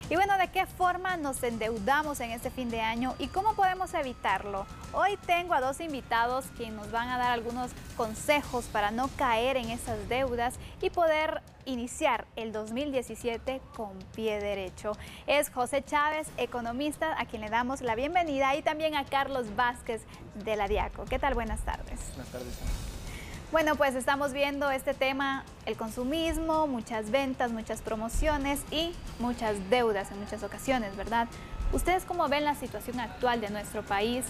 Y bueno, ¿de qué forma nos endeudamos en este fin de año y cómo podemos evitarlo? Hoy tengo a dos invitados que nos van a dar algunos consejos para no caer en esas deudas y poder iniciar el 2017 con pie derecho. Es José Chávez, economista, a quien le damos la bienvenida, y también a Carlos Vázquez de la Diaco. ¿Qué tal? Buenas tardes. Buenas tardes. Bueno, pues estamos viendo este tema, el consumismo, muchas ventas, muchas promociones y muchas deudas en muchas ocasiones, ¿verdad? ¿Ustedes cómo ven la situación actual de nuestro país?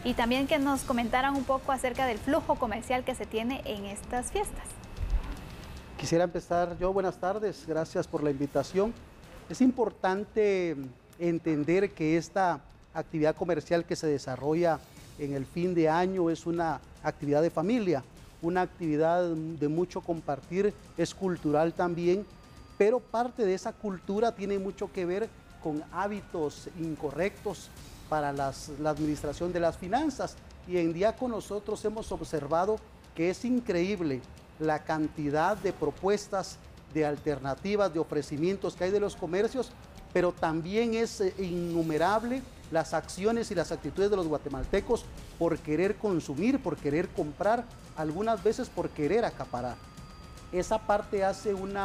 Y también que nos comentaran un poco acerca del flujo comercial que se tiene en estas fiestas. Quisiera empezar yo. Buenas tardes, gracias por la invitación. Es importante entender que esta actividad comercial que se desarrolla en el fin de año es una actividad de familia, una actividad de mucho compartir, es cultural también, pero parte de esa cultura tiene mucho que ver con hábitos incorrectos para la administración de las finanzas. Y en Diaco nosotros hemos observado que es increíble la cantidad de propuestas, de alternativas, de ofrecimientos que hay de los comercios, pero también es innumerable las acciones y las actitudes de los guatemaltecos por querer consumir, por querer comprar, algunas veces por querer acaparar. Esa parte hace un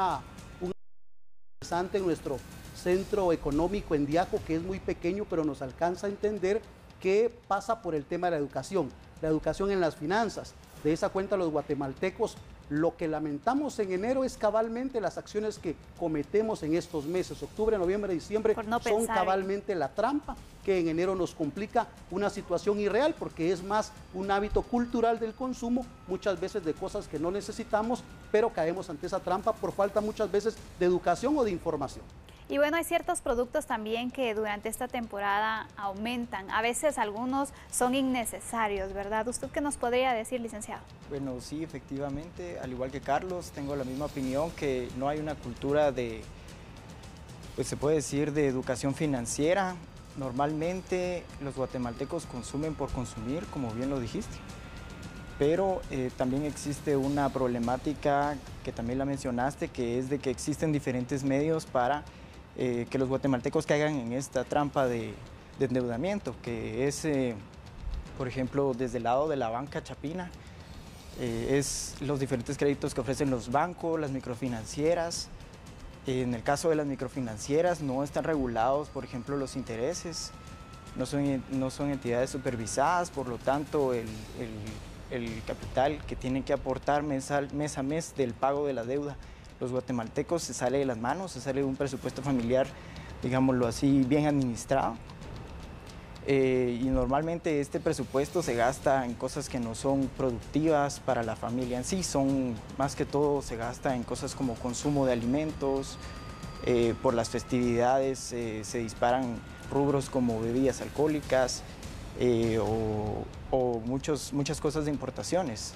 interesante en nuestro centro económico en Diaco, que es muy pequeño, pero nos alcanza a entender que pasa por el tema de la educación en las finanzas. De esa cuenta los guatemaltecos, lo que lamentamos en enero es cabalmente las acciones que cometemos en estos meses, octubre, noviembre, diciembre, son cabalmente la trampa que en enero nos complica una situación irreal, porque es más un hábito cultural del consumo, muchas veces de cosas que no necesitamos, pero caemos ante esa trampa por falta muchas veces de educación o de información. Y bueno, hay ciertos productos también que durante esta temporada aumentan. A veces algunos son innecesarios, ¿verdad? ¿Usted qué nos podría decir, licenciado? Bueno, sí, efectivamente, al igual que Carlos, tengo la misma opinión, que no hay una cultura de, pues se puede decir, de educación financiera. Normalmente los guatemaltecos consumen por consumir, como bien lo dijiste. Pero también existe una problemática que también la mencionaste, que es de que existen diferentes medios para que los guatemaltecos caigan en esta trampa de endeudamiento, que es, por ejemplo, desde el lado de la banca chapina, es los diferentes créditos que ofrecen los bancos, las microfinancieras. En el caso de las microfinancieras no están regulados, por ejemplo, los intereses, no son entidades supervisadas, por lo tanto el capital que tienen que aportar mes a mes del pago de la deuda, los guatemaltecos se sale de las manos, se sale de un presupuesto familiar, digámoslo así, bien administrado. Y normalmente este presupuesto se gasta en cosas que no son productivas para la familia en sí, más que todo se gasta en cosas como consumo de alimentos, por las festividades se disparan rubros como bebidas alcohólicas o muchas cosas de importaciones.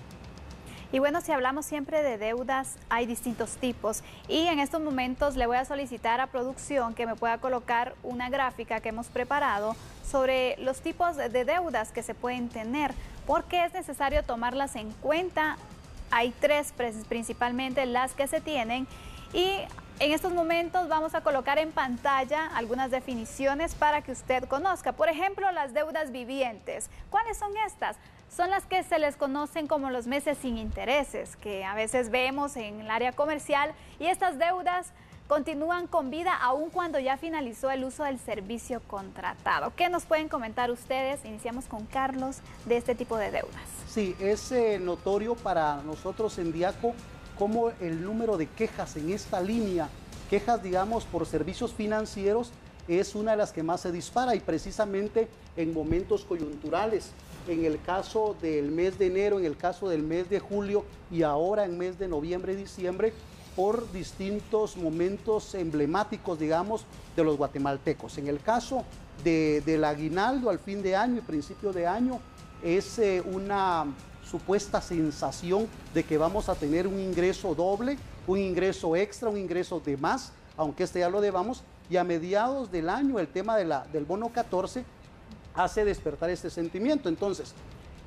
Y bueno, si hablamos siempre de deudas, hay distintos tipos. Y en estos momentos le voy a solicitar a producción que me pueda colocar una gráfica que hemos preparado sobre los tipos de deudas que se pueden tener, porque es necesario tomarlas en cuenta. Hay tres principalmente las que se tienen, y en estos momentos vamos a colocar en pantalla algunas definiciones para que usted conozca. Por ejemplo, las deudas vivientes. ¿Cuáles son estas? Son las que se les conocen como los meses sin intereses, que a veces vemos en el área comercial, y estas deudas continúan con vida aun cuando ya finalizó el uso del servicio contratado. ¿Qué nos pueden comentar ustedes? Iniciamos con Carlos, de este tipo de deudas. Sí, es notorio para nosotros en Diaco cómo el número de quejas en esta línea, quejas digamos por servicios financieros, es una de las que más se dispara, y precisamente en momentos coyunturales. En el caso del mes de enero, en el caso del mes de julio y ahora en mes de noviembre y diciembre, por distintos momentos emblemáticos, digamos, de los guatemaltecos. En el caso del aguinaldo al fin de año y principio de año, es una supuesta sensación de que vamos a tener un ingreso doble, un ingreso extra, un ingreso de más, aunque este ya lo debamos, y a mediados del año el tema del bono 14 hace despertar este sentimiento. Entonces,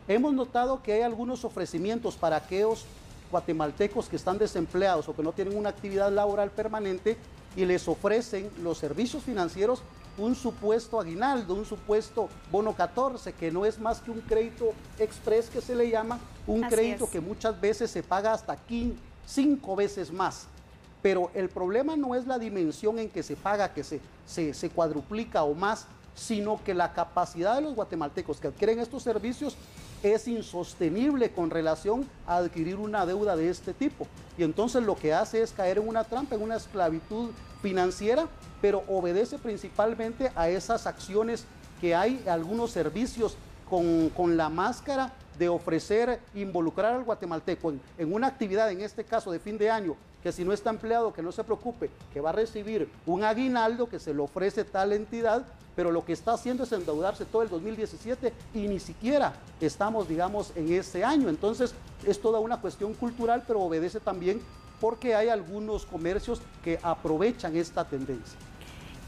hemos notado que hay algunos ofrecimientos para aquellos guatemaltecos que están desempleados o que no tienen una actividad laboral permanente, y les ofrecen los servicios financieros un supuesto aguinaldo, un supuesto bono 14, que no es más que un crédito express que se le llama, un crédito que muchas veces se paga hasta 5 veces más. Pero el problema no es la dimensión en que se paga, que se cuadruplica o más, sino que la capacidad de los guatemaltecos que adquieren estos servicios es insostenible con relación a adquirir una deuda de este tipo. Y entonces lo que hace es caer en una trampa, en una esclavitud financiera, pero obedece principalmente a esas acciones que hay, algunos servicios con la máscara de ofrecer, involucrar al guatemalteco en una actividad, en este caso de fin de año, que si no está empleado, que no se preocupe, que va a recibir un aguinaldo que se le ofrece tal entidad, pero lo que está haciendo es endeudarse todo el 2017 y ni siquiera estamos, digamos, en ese año. Entonces, es toda una cuestión cultural, pero obedece también porque hay algunos comercios que aprovechan esta tendencia.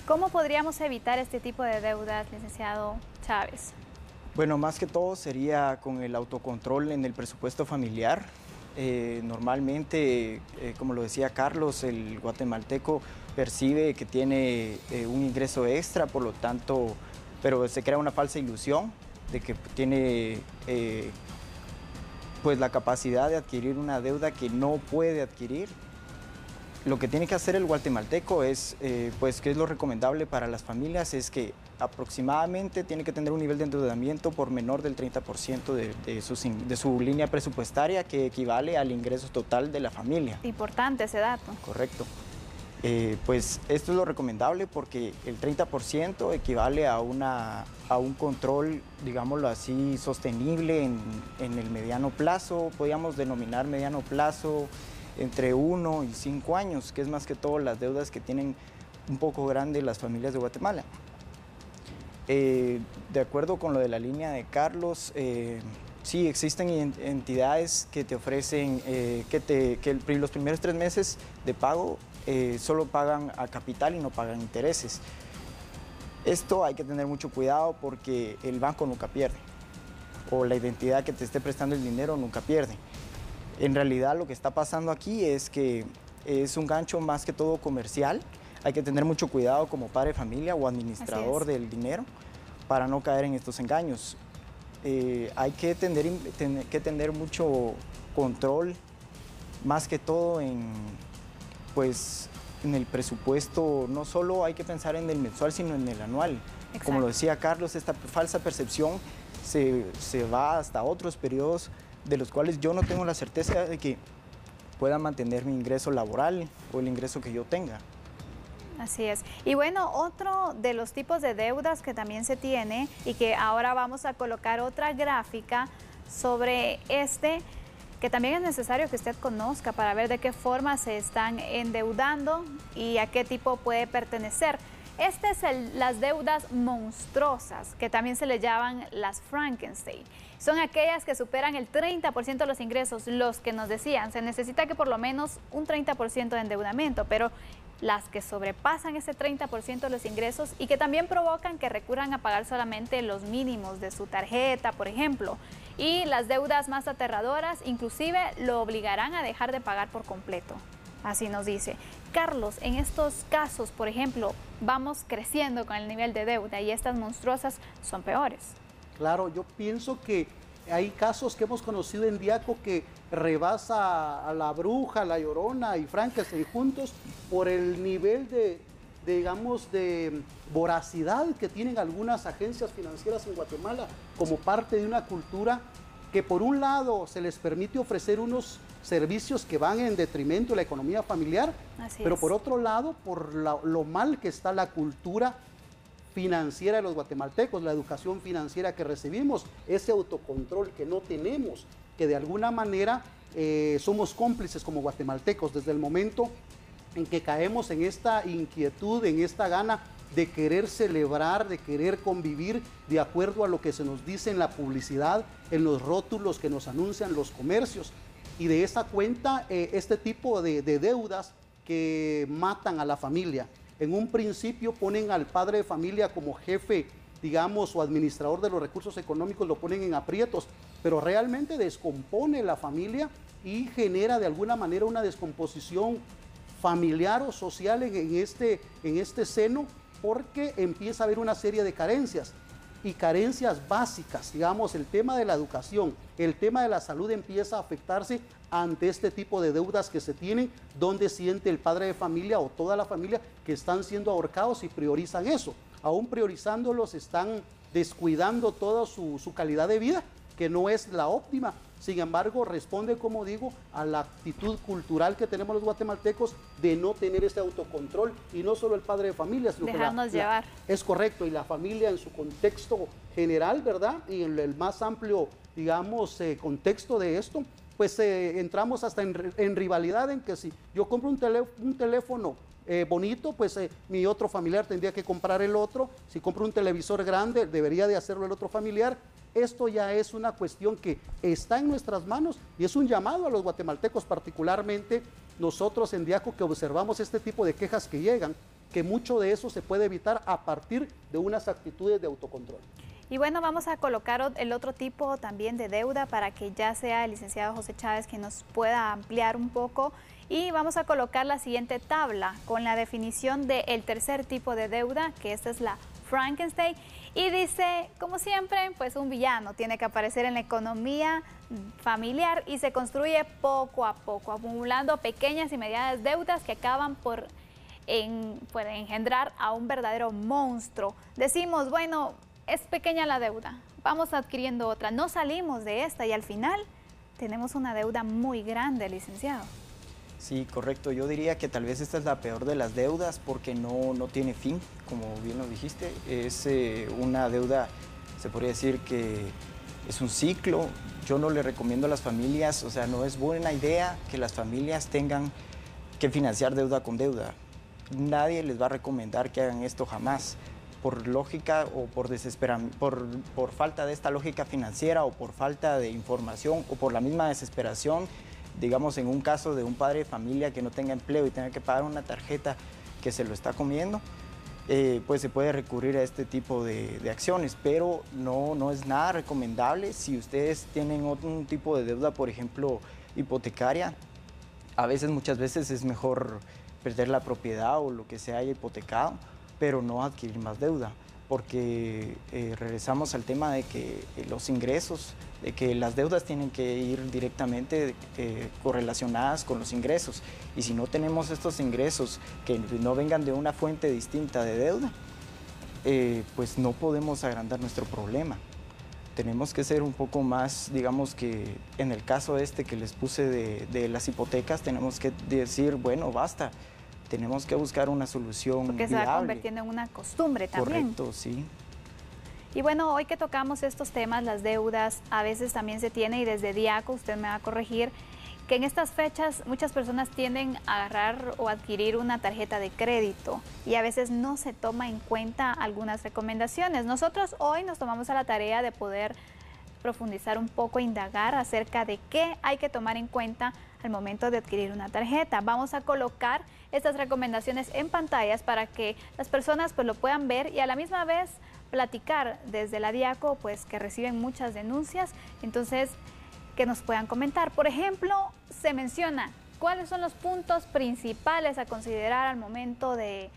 ¿Cómo podríamos evitar este tipo de deudas, licenciado Chávez? Bueno, más que todo sería con el autocontrol en el presupuesto familiar. Normalmente, como lo decía Carlos, el guatemalteco percibe que tiene un ingreso extra, por lo tanto, pero se crea una falsa ilusión de que tiene pues la capacidad de adquirir una deuda que no puede adquirir. Lo que tiene que hacer el guatemalteco es, pues, que es lo recomendable para las familias, es que aproximadamente tiene que tener un nivel de endeudamiento por menor del 30% de su línea presupuestaria, que equivale al ingreso total de la familia. Importante ese dato. Correcto. Pues esto es lo recomendable porque el 30% equivale a un control, digámoslo así, sostenible en el mediano plazo. Podríamos denominar mediano plazo entre 1 y 5 años, que es más que todo las deudas que tienen un poco grandes las familias de Guatemala. De acuerdo con lo de la línea de Carlos, sí, existen entidades que te ofrecen que los primeros 3 meses de pago solo pagan a capital y no pagan intereses. Esto hay que tener mucho cuidado porque el banco nunca pierde, o la identidad que te esté prestando el dinero nunca pierde. En realidad lo que está pasando aquí es que es un gancho más que todo comercial. Hay que tener mucho cuidado como padre de familia o administrador del dinero para no caer en estos engaños. Hay que tener mucho control, más que todo en el presupuesto. No solo hay que pensar en el mensual, sino en el anual. Exacto. Como lo decía Carlos, esta falsa percepción se va hasta otros periodos de los cuales yo no tengo la certeza de que pueda mantener mi ingreso laboral o el ingreso que yo tenga. Así es. Y bueno, otro de los tipos de deudas que también se tiene y que ahora vamos a colocar otra gráfica sobre que también es necesario que usted conozca para ver de qué forma se están endeudando y a qué tipo puede pertenecer. Este es las deudas monstruosas, que también se le llaman las Frankenstein. Son aquellas que superan el 30% de los ingresos, los que nos decían, se necesita que por lo menos un 30% de endeudamiento, pero las que sobrepasan ese 30% de los ingresos y que también provocan que recurran a pagar solamente los mínimos de su tarjeta, por ejemplo. Y las deudas más aterradoras inclusive lo obligarán a dejar de pagar por completo. Así nos dice. Carlos, en estos casos, por ejemplo, vamos creciendo con el nivel de deuda y estas monstruosas son peores. Claro, yo pienso que hay casos que hemos conocido en Diaco que rebasa a la Bruja, la Llorona y Frankenstein juntos por el nivel digamos, de voracidad que tienen algunas agencias financieras en Guatemala como parte de una cultura que por un lado se les permite ofrecer unos servicios que van en detrimento de la economía familiar, pero por otro lado, por lo mal que está la cultura financiera de los guatemaltecos, la educación financiera que recibimos, ese autocontrol que no tenemos, que de alguna manera somos cómplices como guatemaltecos desde el momento en que caemos en esta inquietud, en esta gana de querer celebrar, de querer convivir de acuerdo a lo que se nos dice en la publicidad, en los rótulos que nos anuncian los comercios. Y de esa cuenta, este tipo de deudas que matan a la familia. En un principio ponen al padre de familia como jefe, digamos, o administrador de los recursos económicos, lo ponen en aprietos, pero realmente descompone la familia y genera de alguna manera una descomposición familiar o social en este seno, porque empieza a haber una serie de carencias y carencias básicas. Digamos, el tema de la educación, el tema de la salud empieza a afectarse ante este tipo de deudas que se tienen, donde siente el padre de familia o toda la familia que están siendo ahorcados y priorizan eso. Aún priorizándolos, están descuidando toda su calidad de vida, que no es la óptima. Sin embargo, responde, como digo, a la actitud cultural que tenemos los guatemaltecos de no tener ese autocontrol, y no solo el padre de familia, sino dejarnos llevar. Es correcto, y la familia en su contexto general, ¿verdad? Y en el más amplio, digamos, contexto de esto, pues entramos hasta en rivalidad, en que si yo compro un teléfono bonito, pues mi otro familiar tendría que comprar el otro. Si compro un televisor grande, debería de hacerlo el otro familiar. Esto ya es una cuestión que está en nuestras manos, y es un llamado a los guatemaltecos, particularmente nosotros en Diaco, que observamos este tipo de quejas que llegan, que mucho de eso se puede evitar a partir de unas actitudes de autocontrol. Y bueno, vamos a colocar el otro tipo también de deuda para que ya sea el licenciado José Chávez quien nos pueda ampliar un poco. Y vamos a colocar la siguiente tabla con la definición del tercer tipo de deuda, que esta es la Frankenstein. Y dice, como siempre, pues un villano tiene que aparecer en la economía familiar y se construye poco a poco, acumulando pequeñas y medianas deudas que acaban por engendrar a un verdadero monstruo. Decimos, bueno, es pequeña la deuda, vamos adquiriendo otra, no salimos de esta y al final tenemos una deuda muy grande, licenciado. Sí, correcto. Yo diría que tal vez esta es la peor de las deudas porque no tiene fin, como bien lo dijiste. Es una deuda, se podría decir que es un ciclo. Yo no le recomiendo a las familias, o sea, no es buena idea que las familias tengan que financiar deuda con deuda. Nadie les va a recomendar que hagan esto jamás. Por lógica o por falta de esta lógica financiera o por falta de información o por la misma desesperación, digamos en un caso de un padre de familia que no tenga empleo y tenga que pagar una tarjeta que se lo está comiendo, pues se puede recurrir a este tipo de acciones, pero no es nada recomendable. Si ustedes tienen otro tipo de deuda, por ejemplo, hipotecaria, muchas veces es mejor perder la propiedad o lo que se haya hipotecado, pero no adquirir más deuda, porque regresamos al tema de que los ingresos, de que las deudas tienen que ir directamente correlacionadas con los ingresos, y si no tenemos estos ingresos que no vengan de una fuente distinta de deuda, pues no podemos agrandar nuestro problema. Tenemos que ser un poco más, digamos que en el caso que les puse de las hipotecas, tenemos que decir, bueno, basta. Tenemos que buscar una solución porque viable. se va convirtiendo en una costumbre también. Correcto, sí. Y bueno, hoy que tocamos estos temas, las deudas, a veces también se tiene, y desde Diaco usted me va a corregir, que en estas fechas muchas personas tienden a agarrar o adquirir una tarjeta de crédito y a veces no se toma en cuenta algunas recomendaciones. Nosotros hoy nos tomamos a la tarea de poder profundizar un poco, indagar acerca de qué hay que tomar en cuenta al momento de adquirir una tarjeta. Vamos a colocar estas recomendaciones en pantallas para que las personas pues lo puedan ver y a la misma vez platicar desde la Diaco, pues que reciben muchas denuncias, entonces que nos puedan comentar. Por ejemplo, se menciona cuáles son los puntos principales a considerar al momento de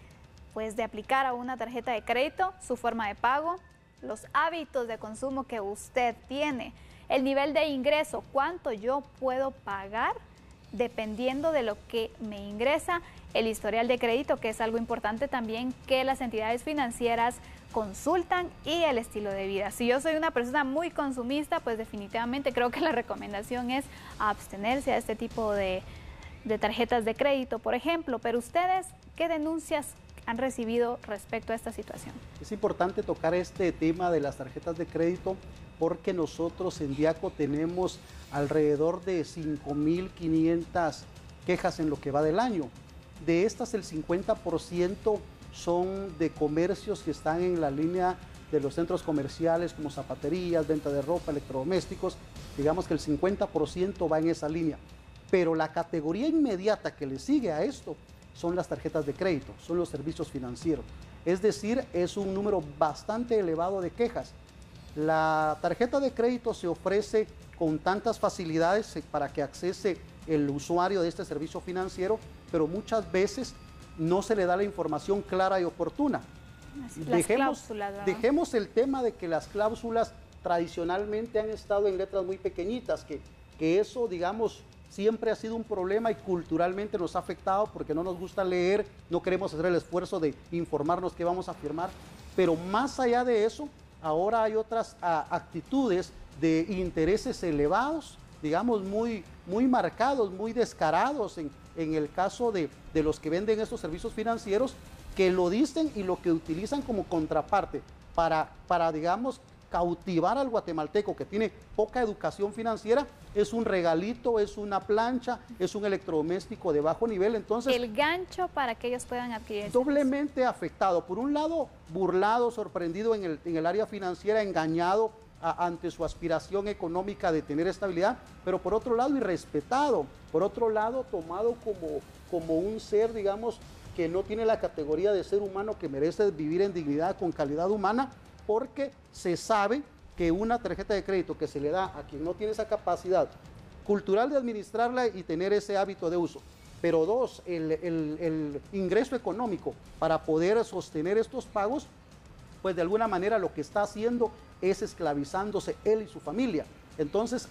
aplicar a una tarjeta de crédito, su forma de pago, los hábitos de consumo que usted tiene, el nivel de ingreso, cuánto yo puedo pagar dependiendo de lo que me ingresa, el historial de crédito, que es algo importante también que las entidades financieras consultan, y el estilo de vida. Si yo soy una persona muy consumista, pues definitivamente creo que la recomendación es abstenerse a este tipo de tarjetas de crédito, por ejemplo. Pero ustedes, ¿qué denuncias han recibido respecto a esta situación? Es importante tocar este tema de las tarjetas de crédito porque nosotros en Diaco tenemos alrededor de 5.500 quejas en lo que va del año. De estas, el 50% son de comercios que están en la línea de los centros comerciales como zapaterías, venta de ropa, electrodomésticos. Digamos que el 50% va en esa línea. Pero la categoría inmediata que le sigue a esto son las tarjetas de crédito, son los servicios financieros. Es decir, es un número bastante elevado de quejas. La tarjeta de crédito se ofrece con tantas facilidades para que accese el usuario de este servicio financiero, pero muchas veces no se le da la información clara y oportuna. Dejemos el tema de que las cláusulas tradicionalmente han estado en letras muy pequeñitas, que eso, digamos, siempre ha sido un problema y culturalmente nos ha afectado porque no nos gusta leer, no queremos hacer el esfuerzo de informarnos qué vamos a firmar, pero más allá de eso, ahora hay otras actitudes de intereses elevados, digamos, muy marcados, muy descarados en el caso de los que venden estos servicios financieros, que lo dicen y lo que utilizan como contraparte para digamos, cautivar al guatemalteco que tiene poca educación financiera, es un regalito, es una plancha, es un electrodoméstico de bajo nivel. Entonces, el gancho para que ellos puedan adquirir. Doblemente afectado. Por un lado, burlado, sorprendido en el área financiera, engañado ante su aspiración económica de tener estabilidad, pero por otro lado, irrespetado. Por otro lado, tomado como un ser, digamos, que no tiene la categoría de ser humano que merece vivir en dignidad, con calidad humana, porque se sabe que una tarjeta de crédito que se le da a quien no tiene esa capacidad cultural de administrarla y tener ese hábito de uso, pero dos, el ingreso económico para poder sostener estos pagos, pues de alguna manera lo que está haciendo es esclavizándose él y su familia. Entonces,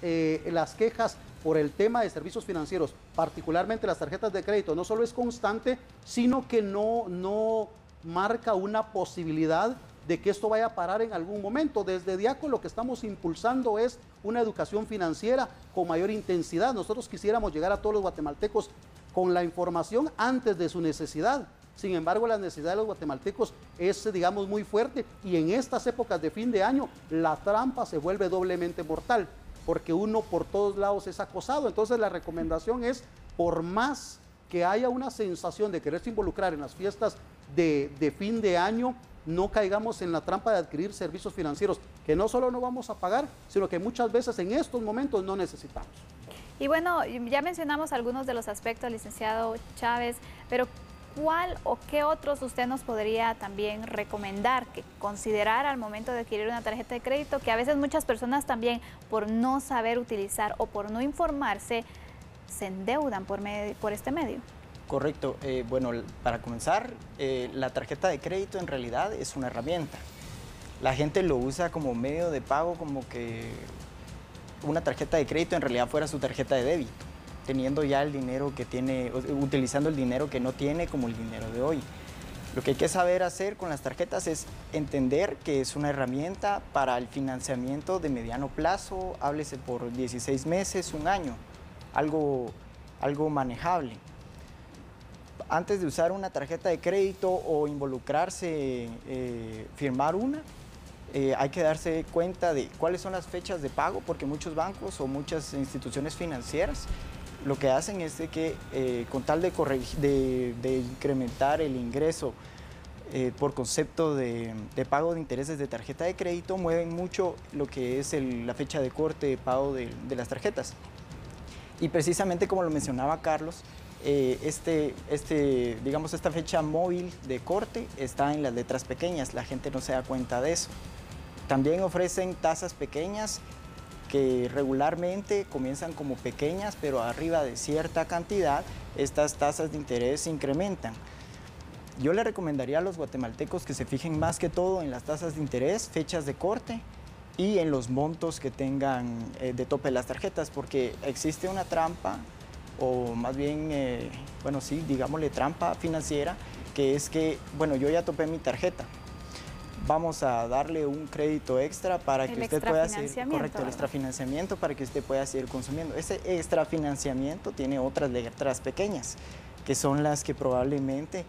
las quejas por el tema de servicios financieros, particularmente las tarjetas de crédito, no solo es constante, sino que no marca una posibilidad de que esto vaya a parar en algún momento. Desde Diaco lo que estamos impulsando es una educación financiera con mayor intensidad. Nosotros quisiéramos llegar a todos los guatemaltecos con la información antes de su necesidad. Sin embargo, la necesidad de los guatemaltecos es, digamos, muy fuerte, y en estas épocas de fin de año la trampa se vuelve doblemente mortal, porque uno por todos lados es acosado. Entonces la recomendación es, por más que haya una sensación de quererse involucrar en las fiestas de fin de año, no caigamos en la trampa de adquirir servicios financieros que no solo no vamos a pagar, sino que muchas veces en estos momentos no necesitamos. Y bueno, ya mencionamos algunos de los aspectos, licenciado Chávez, pero ¿cuál o qué otros usted nos podría también recomendar que considerar al momento de adquirir una tarjeta de crédito, que a veces muchas personas también por no saber utilizar o por no informarse se endeudan por este medio? Correcto. Bueno, para comenzar, la tarjeta de crédito en realidad es una herramienta. La gente lo usa como medio de pago, como que una tarjeta de crédito en realidad fuera su tarjeta de débito, teniendo ya el dinero que tiene, utilizando el dinero que no tiene como el dinero de hoy. Lo que hay que saber hacer con las tarjetas es entender que es una herramienta para el financiamiento de mediano plazo, háblese por 16 meses, un año, algo manejable. Antes de usar una tarjeta de crédito o involucrarse, firmar una, hay que darse cuenta de cuáles son las fechas de pago, porque muchos bancos o muchas instituciones financieras lo que hacen es de que con tal de incrementar el ingreso por concepto de pago de intereses de tarjeta de crédito, mueven mucho lo que es la fecha de corte de pago de las tarjetas. Y precisamente como lo mencionaba Carlos, digamos, esta fecha móvil de corte está en las letras pequeñas, la gente no se da cuenta de eso. También ofrecen tasas pequeñas que regularmente comienzan como pequeñas, pero arriba de cierta cantidad, estas tasas de interés se incrementan. Yo le recomendaría a los guatemaltecos que se fijen más que todo en las tasas de interés, fechas de corte y en los montos que tengan de tope las tarjetas, porque existe una trampa, o más bien, bueno, sí, digámosle trampa financiera, que es que, bueno, yo ya topé mi tarjeta, vamos a darle un crédito extra para que usted pueda seguir, correcto, el extrafinanciamiento para que usted pueda seguir consumiendo. Ese extrafinanciamiento tiene otras letras pequeñas, que son las que probablemente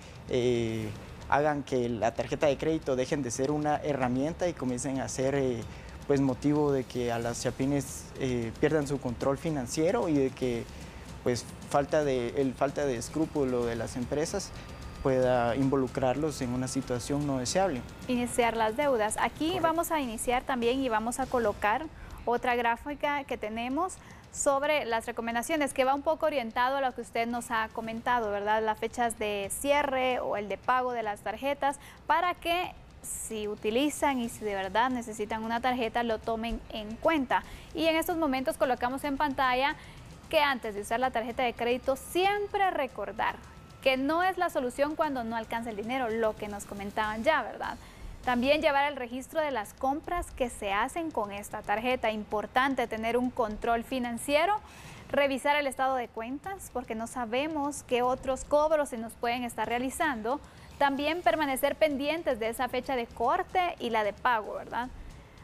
hagan que la tarjeta de crédito dejen de ser una herramienta y comiencen a ser pues motivo de que a las chapines pierdan su control financiero y de que pues falta de escrúpulo de las empresas pueda involucrarlos en una situación no deseable. Iniciar las deudas. Aquí Correcto. Vamos a iniciar también y vamos a colocar otra gráfica que tenemos sobre las recomendaciones, que va un poco orientado a lo que usted nos ha comentado, ¿verdad? Las fechas de cierre o el de pago de las tarjetas, para que si utilizan y si de verdad necesitan una tarjeta, lo tomen en cuenta. Y en estos momentos colocamos en pantalla que antes de usar la tarjeta de crédito, siempre recordar que no es la solución cuando no alcanza el dinero, lo que nos comentaban ya, ¿verdad? También llevar el registro de las compras que se hacen con esta tarjeta. Importante tener un control financiero, revisar el estado de cuentas porque no sabemos qué otros cobros se nos pueden estar realizando. También permanecer pendientes de esa fecha de corte y la de pago, ¿verdad?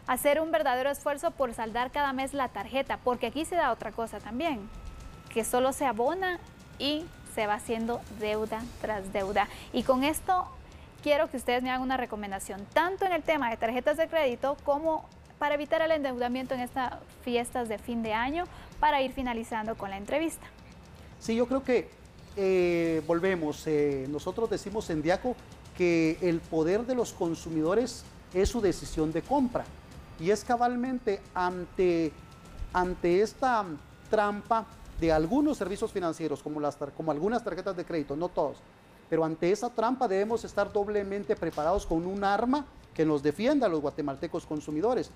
Hacer un verdadero esfuerzo por saldar cada mes la tarjeta, porque aquí se da otra cosa también, que solo se abona y se va haciendo deuda tras deuda. Y con esto quiero que ustedes me hagan una recomendación, tanto en el tema de tarjetas de crédito como para evitar el endeudamiento en estas fiestas de fin de año, para ir finalizando con la entrevista. Sí, yo creo que volvemos. Nosotros decimos en Diaco que el poder de los consumidores es su decisión de compra. Y es cabalmente ante esta trampa de algunos servicios financieros, como algunas tarjetas de crédito, no todos, pero ante esa trampa debemos estar doblemente preparados con un arma que nos defienda a los guatemaltecos consumidores.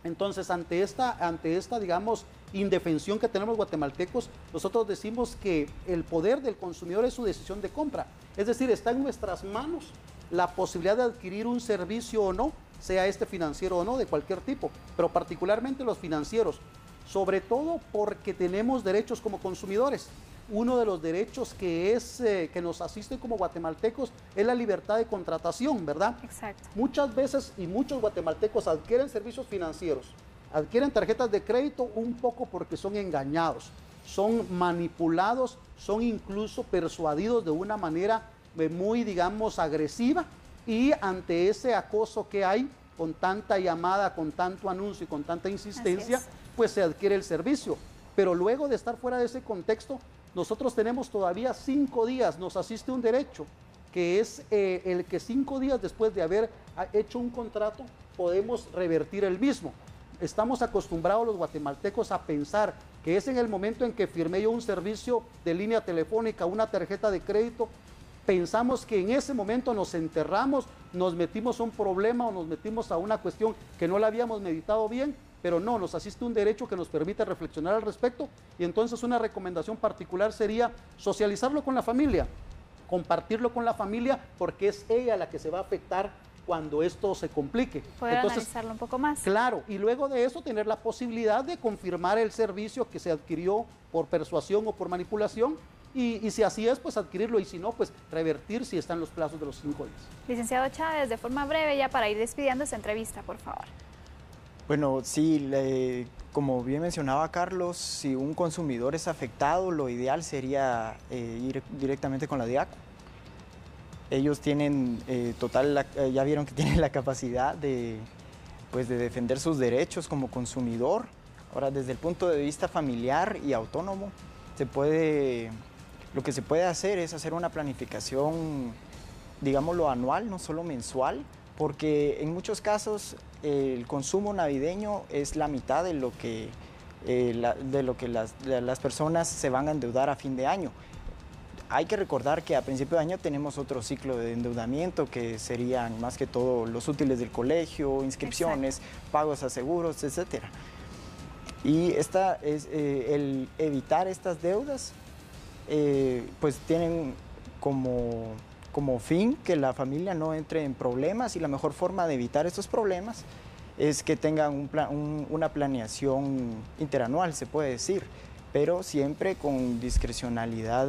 Entonces, ante esta, digamos, indefensión que tenemos los guatemaltecos, nosotros decimos que el poder del consumidor es su decisión de compra. Es decir, está en nuestras manos la posibilidad de adquirir un servicio o no, sea este financiero o no, de cualquier tipo, pero particularmente los financieros, sobre todo porque tenemos derechos como consumidores. Uno de los derechos que nos asiste como guatemaltecos es la libertad de contratación, ¿verdad? Exacto. Muchas veces y muchos guatemaltecos adquieren servicios financieros, adquieren tarjetas de crédito un poco porque son engañados, son manipulados, son incluso persuadidos de una manera muy, digamos, agresiva, y ante ese acoso que hay, con tanta llamada, con tanto anuncio y con tanta insistencia, pues se adquiere el servicio. Pero luego de estar fuera de ese contexto, nosotros tenemos todavía 5 días, nos asiste un derecho, que es el que 5 días después de haber hecho un contrato, podemos revertir el mismo. Estamos acostumbrados los guatemaltecos a pensar que es en el momento en que firmé yo un servicio de línea telefónica, una tarjeta de crédito, pensamos que en ese momento nos enterramos, nos metimos a un problema o nos metimos a una cuestión que no la habíamos meditado bien, pero no, nos asiste un derecho que nos permite reflexionar al respecto. Y entonces una recomendación particular sería socializarlo con la familia, compartirlo con la familia, porque es ella la que se va a afectar cuando esto se complique. Poder analizarlo un poco más. Claro, y luego de eso tener la posibilidad de confirmar el servicio que se adquirió por persuasión o por manipulación, y si así es, pues adquirirlo, y si no, pues revertir si están los plazos de los 5 días. Licenciado Chávez, de forma breve, ya para ir despidiendo esta entrevista, por favor. Bueno, sí, como bien mencionaba Carlos, si un consumidor es afectado, lo ideal sería ir directamente con la Diaco. Ellos tienen ya vieron que tienen la capacidad de defender sus derechos como consumidor. Ahora, desde el punto de vista familiar y autónomo, lo que se puede hacer es hacer una planificación, digámoslo, anual, no solo mensual, porque en muchos casos el consumo navideño es la mitad de lo que las personas se van a endeudar a fin de año. Hay que recordar que a principio de año tenemos otro ciclo de endeudamiento, que serían más que todo los útiles del colegio, inscripciones, pagos a seguros, etc. Y el evitar estas deudas pues tienen como fin que la familia no entre en problemas, y la mejor forma de evitar estos problemas es que tengan una planeación interanual, se puede decir, pero siempre con discrecionalidad,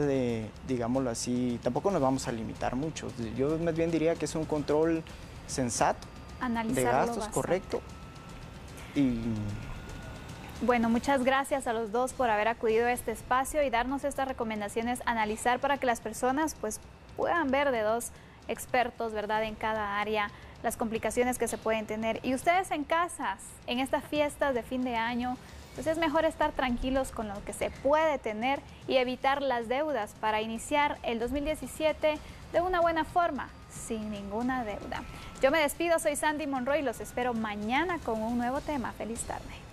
digámoslo así. Tampoco nos vamos a limitar mucho. Yo más bien diría que es un control sensato de gastos, bastante. Correcto. Y bueno, muchas gracias a los dos por haber acudido a este espacio y darnos estas recomendaciones a analizar, para que las personas pues puedan ver de dos expertos, ¿verdad?, en cada área, las complicaciones que se pueden tener. Y ustedes en casas, en estas fiestas de fin de año, pues es mejor estar tranquilos con lo que se puede tener y evitar las deudas para iniciar el 2017 de una buena forma, sin ninguna deuda. Yo me despido, soy Sandy Monroy y los espero mañana con un nuevo tema. Feliz tarde.